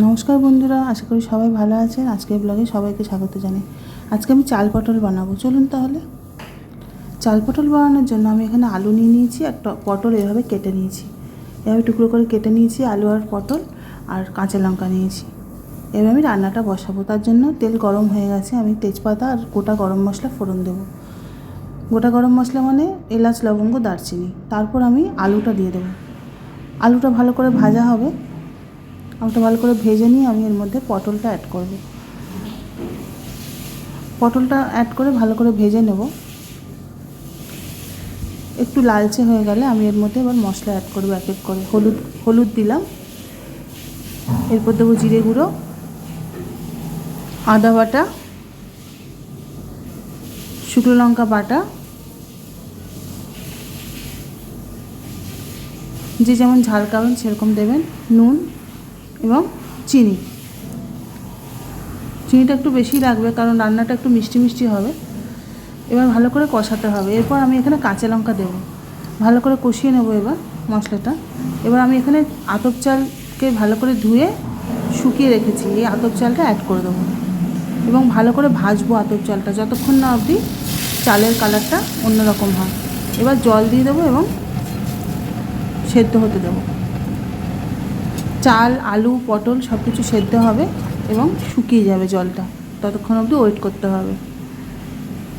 নমস্কার বন্ধুরা, আশা করি সবাই ভালো আছেন। আজকের ব্লগে সবাইকে স্বাগত জানাই। আজকে আমি চাল পটল বানাবো, চলুন তাহলে। চাল পটল বানানোর জন্য আমি এখানে আলু নিয়ে নিয়েছি, একটা পটল এভাবে কেটে নিয়েছি, এভাবে টুকরো করে কেটে নিয়েছি আলু আর পটল, আর কাঁচা লঙ্কা নিয়েছি। এবার আমি রান্নাটা বসাবো। তার জন্য তেল গরম হয়ে গেছে, আমি তেজপাতা আর গোটা গরম মশলা ফোড়ন দেবো। গোটা গরম মশলা মানে এলাচ, লবঙ্গ, দারচিনি। তারপর আমি আলুটা দিয়ে দেবো। আলুটা ভালো করে ভাজা হবে। আলুটা ভালো করে ভেজে নিয়ে আমি এর মধ্যে পটলটা অ্যাড করব। পটলটা অ্যাড করে ভালো করে ভেজে নেব। একটু লালচে হয়ে গেলে আমি এর মধ্যে এবার মশলা অ্যাড করব এক এক করে। হলুদ দিলাম, এরপর দেবো জিরে গুঁড়ো, আদা বাটা, শুকনো লঙ্কা বাটা, যে যেমন ঝাল খাবেন সেরকম দেবেন, নুন এবং চিনি। চিনিটা একটু বেশি লাগবে কারণ রান্নাটা একটু মিষ্টি মিষ্টি হবে। এবার ভালো করে কষাতে হবে। এরপর আমি এখানে কাঁচা লঙ্কা দেবো, ভালো করে কষিয়ে নেব এবার মশলাটা। এবার আমি এখানে আতপ চালকে ভালো করে ধুয়ে শুকিয়ে রেখেছি, এই আতপ চালটা অ্যাড করে দেবো এবং ভালো করে ভাজবো আতপ চালটা যতক্ষণ না অবধি চালের কালারটা অন্যরকম হয়। এবার জল দিয়ে দেবো এবং সেদ্ধ হতে দেবো। চাল, আলু, পটল সব কিছু সেদ্ধ হবে এবং শুকিয়ে যাবে জলটা, ততক্ষণ অবধি ওয়েট করতে হবে।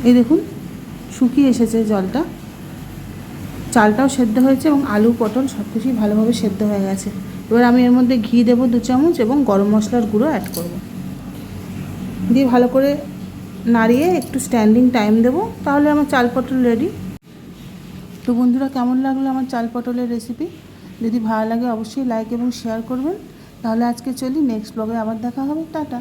এই দেখুন শুকিয়ে এসেছে জলটা, চালটাও সেদ্ধ হয়েছে এবং আলু, পটল সব কিছুই ভালোভাবে সেদ্ধ হয়ে গেছে। এবার আমি এর মধ্যে ঘি দেবো 2 চামচ এবং গরম মশলার গুঁড়ো অ্যাড করব। দিয়ে ভালো করে নাড়িয়ে একটু স্ট্যান্ডিং টাইম দেবো, তাহলে আমার চাল পটল রেডি। তো বন্ধুরা, কেমন লাগলো আমার চাল পটলের রেসিপি? যদি ভালো লাগে অবশ্যই লাইক এবং শেয়ার করবেন। তাহলে আজকে চলি, নেক্সট ব্লগে আবার দেখা হবে। টাটা।